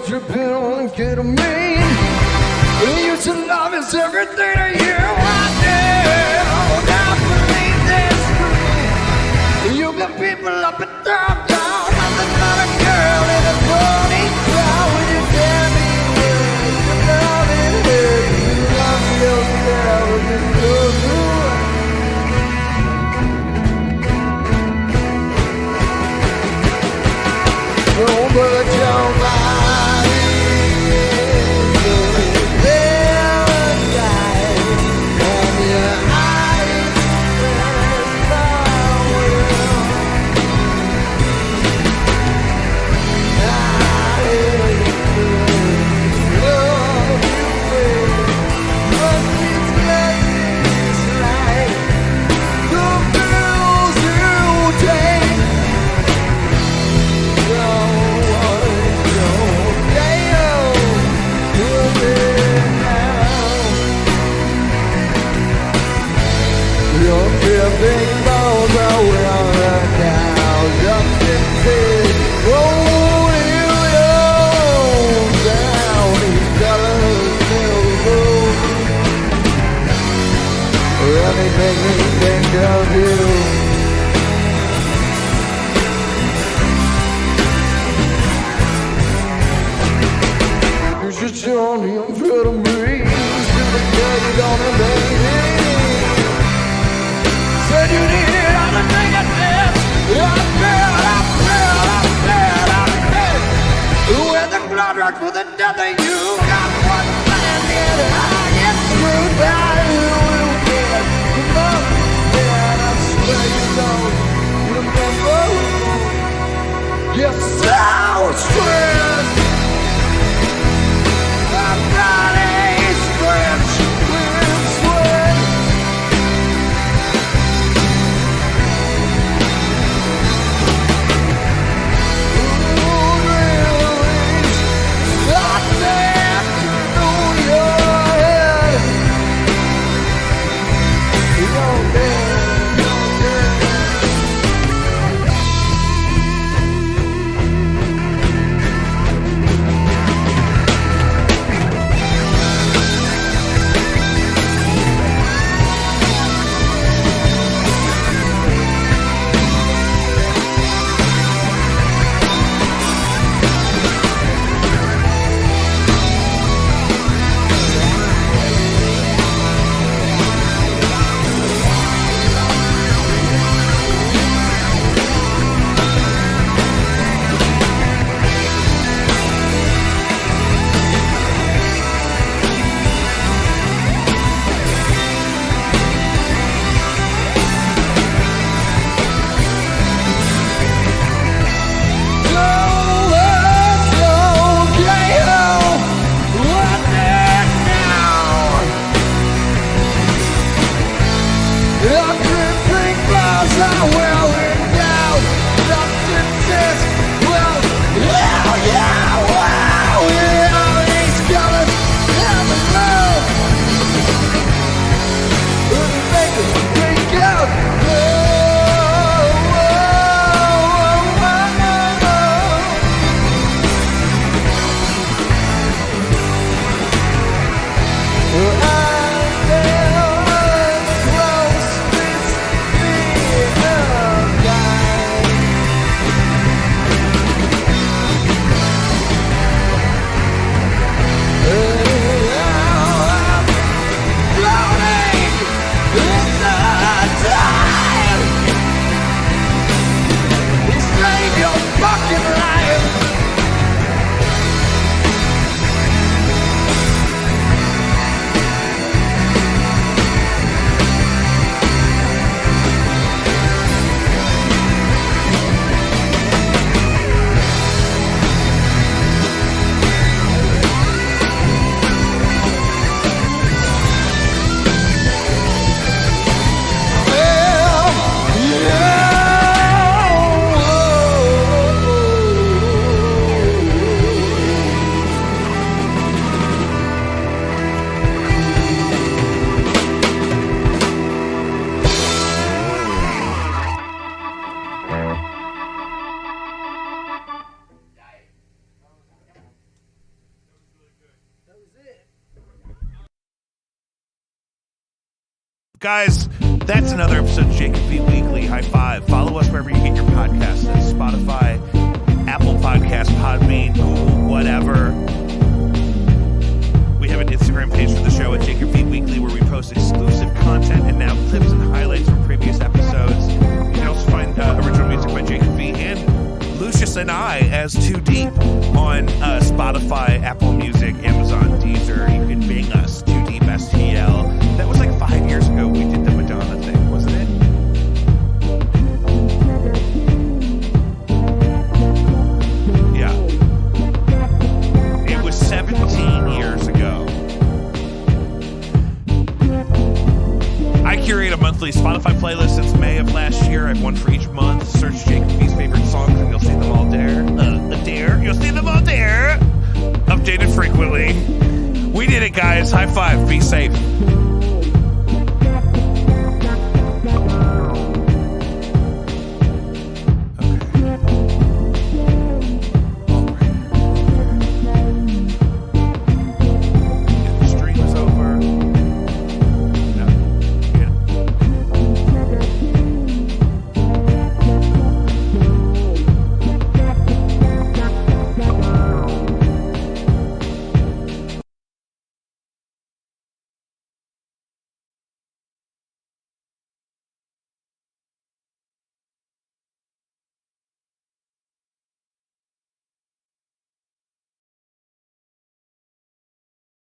tripping on ketamine. You used to love is everything to you. I don't believe this dream. You got people up and down, down. Nothing but a girl in a ponytail with your damn ears. You love it, you love yourself. It's so good. Don't put your body in paradise, and your eyes stand power. Big balls are well down, just in case. Roll you down, these colors will move. Anything we think of you. You should show me I'm trying to breathe. Still the girl you don't baby. Said you needed everything at this. I feel. When the blood runs for the death of you, got one man in I get screwed by you. You get the love that I swear you don't remember. You're so stressed. My body's drenched with sweat. Guys, that's another episode of Jacob V Weekly. High five. Follow us wherever you get your podcasts. That's Spotify, Apple Podcasts, Podbean, Google, whatever. We have an Instagram page for the show at Jacob V Weekly where we post exclusive content and now clips and highlights from previous episodes. You can also find original music by Jacob V and Lucius and I as Too Deep on Spotify, Apple Music, Amazon, Deezer. You can bing us, Too Deep STL. That was like 5 years ago we did the Madonna thing, wasn't it? Yeah. It was 17 years ago. I curate a monthly Spotify playlist since May of last year. I have one for each month. Search Jacob V's favorite songs and you'll see them all there. You'll see them all there. Updated frequently. We did it, guys. High five. Be safe.